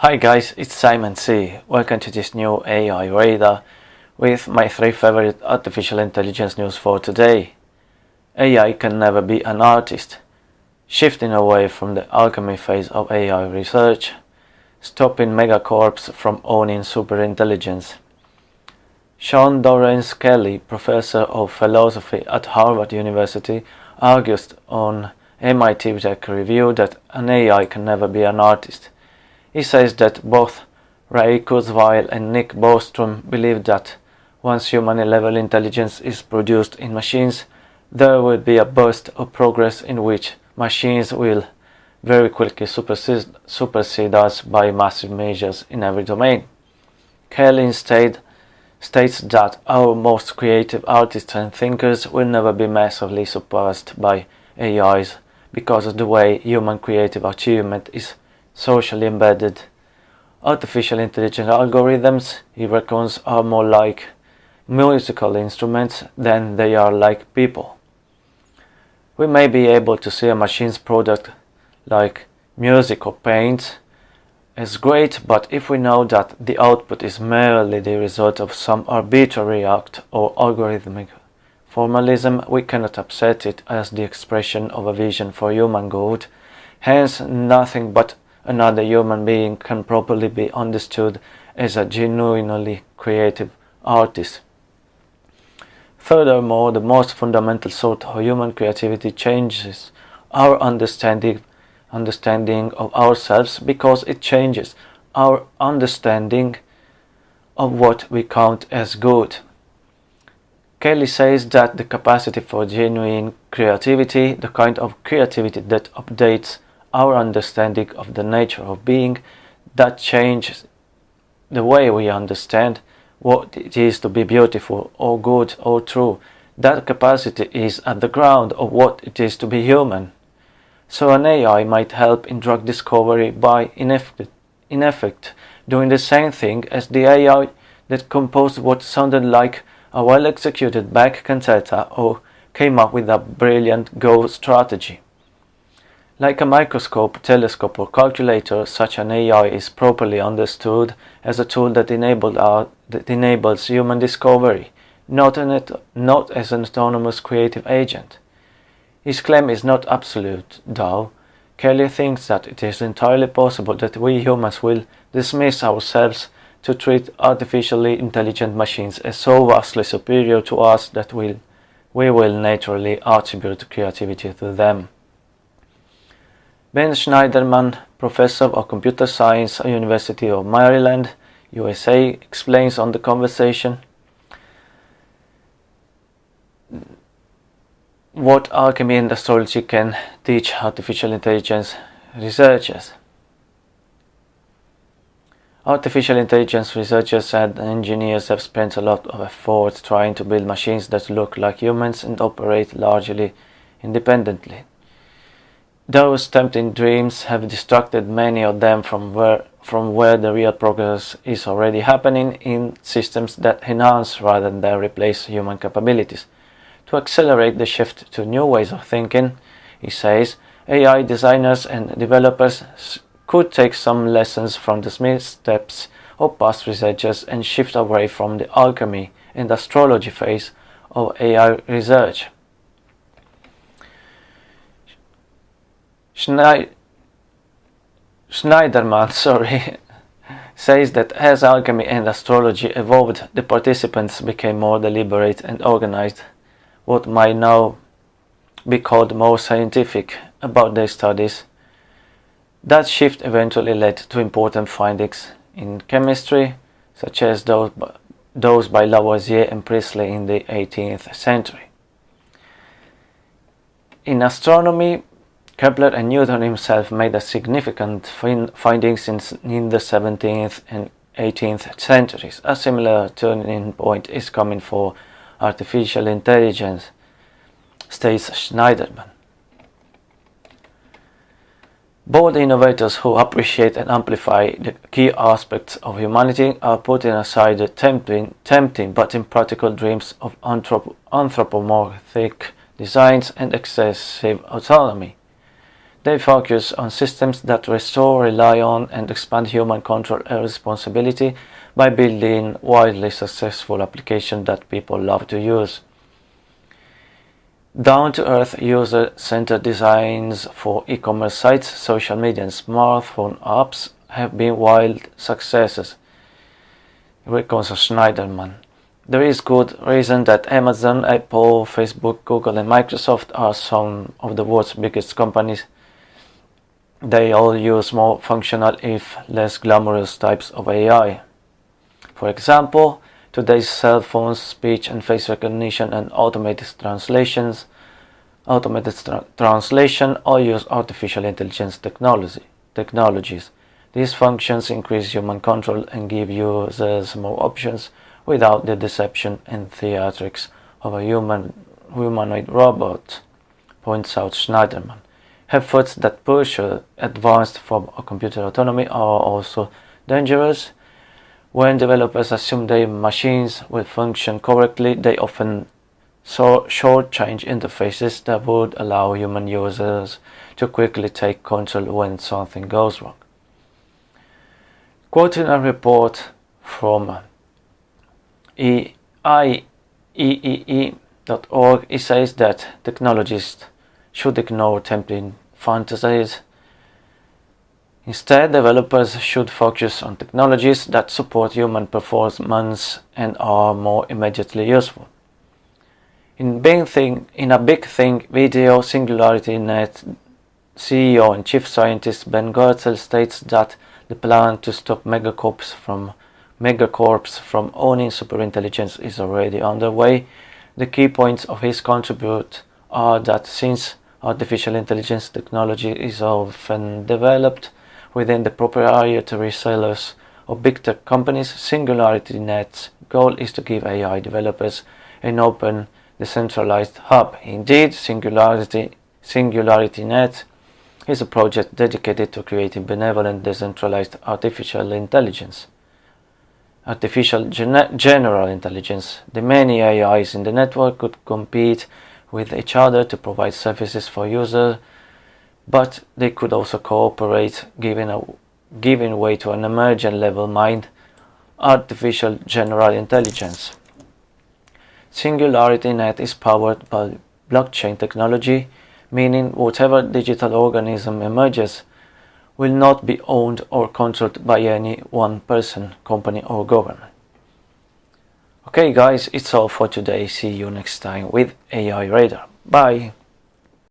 Hi guys, it's Simon C. Welcome to this new AI radar with my 3 favorite artificial intelligence news for today. AI can never be an artist. Shifting away from the alchemy phase of AI research. Stopping megacorps from owning superintelligence. Sean Dorrance Kelly, professor of philosophy at Harvard University, argues on MIT Tech Review that an AI can never be an artist. He says that both Ray Kurzweil and Nick Bostrom believe that once human-level intelligence is produced in machines, there will be a burst of progress in which machines will very quickly supersede us by massive measures in every domain. Kelly instead states that our most creative artists and thinkers will never be massively surpassed by AIs because of the way human creative achievement is socially embedded. Artificial intelligence algorithms, he reckons, are more like musical instruments than they are like people. We may be able to see a machine's product like music or paint as great, but if we know that the output is merely the result of some arbitrary act or algorithmic formalism, we cannot accept it as the expression of a vision for human good. Hence, nothing but another human being can properly be understood as a genuinely creative artist. Furthermore, the most fundamental sort of human creativity changes our understanding of ourselves because it changes our understanding of what we count as good. Kelly says that the capacity for genuine creativity, the kind of creativity that updates our understanding of the nature of being, that changes the way we understand what it is to be beautiful or good or true. That capacity is at the ground of what it is to be human. So an AI might help in drug discovery by, in effect, doing the same thing as the AI that composed what sounded like a well-executed Bach cantata or came up with a brilliant Go strategy. Like a microscope, telescope, or calculator, such an AI is properly understood as a tool that enables human discovery, not as an autonomous creative agent. His claim is not absolute, though. Kelly thinks that it is entirely possible that we humans will dismiss ourselves to treat artificially intelligent machines as so vastly superior to us that we will naturally attribute creativity to them. Ben Schneiderman, professor of computer science at University of Maryland, USA, explains on the conversation what alchemy and astrology can teach artificial intelligence researchers. Artificial intelligence researchers and engineers have spent a lot of effort trying to build machines that look like humans and operate largely independently. Those tempting dreams have distracted many of them from where the real progress is already happening in systems that enhance rather than replace human capabilities. To accelerate the shift to new ways of thinking, he says, AI designers and developers could take some lessons from the missteps of past researchers and shift away from the alchemy and astrology phase of AI research. Schneiderman says that as alchemy and astrology evolved, the participants became more deliberate and organized, what might now be called more scientific about their studies. That shift eventually led to important findings in chemistry, such as those by Lavoisier and Priestley in the 18th century. In astronomy, Kepler and Newton himself made a significant findings in the 17th and 18th centuries. A similar turning point is coming for artificial intelligence, states Schneiderman. Both innovators who appreciate and amplify the key aspects of humanity are putting aside the tempting but impractical dreams of anthropomorphic designs and excessive autonomy. They focus on systems that restore, rely on, and expand human control and responsibility by building widely successful applications that people love to use. Down-to-earth, user-centered designs for e-commerce sites, social media, and smartphone apps have been wild successes, reckons Schneiderman. There is good reason that Amazon, Apple, Facebook, Google, and Microsoft are some of the world's biggest companies. They all use more functional, if less glamorous types of AI. For example, today's cell phones, speech and face recognition, and automated translation all use artificial intelligence technologies. These functions increase human control and give users more options without the deception and theatrics of a humanoid robot, points out Schneiderman. Efforts that push advanced form of computer autonomy are also dangerous. When developers assume their machines will function correctly, they often shortchange interfaces that would allow human users to quickly take control when something goes wrong. Quoting a report from IEEE.org, it says that technologists should ignore tempting fantasies. Instead, developers should focus on technologies that support human performance and are more immediately useful. In a big think video, SingularityNet CEO and Chief Scientist Ben Goertzel states that the plan to stop megacorps from owning superintelligence is already underway. The key points of his contribute are that since artificial intelligence technology is often developed within the proprietary silos of big tech companies, SingularityNet's goal is to give AI developers an open, decentralized hub. Indeed, SingularityNet is a project dedicated to creating benevolent, decentralized artificial general intelligence. The many AIs in the network could compete with each other to provide services for users, but they could also cooperate, giving way to an emergent level mind, artificial general intelligence. SingularityNet is powered by blockchain technology, meaning whatever digital organism emerges will not be owned or controlled by any one person, company, or government. Okay guys, it's all for today. See you next time with AI Radar. Bye!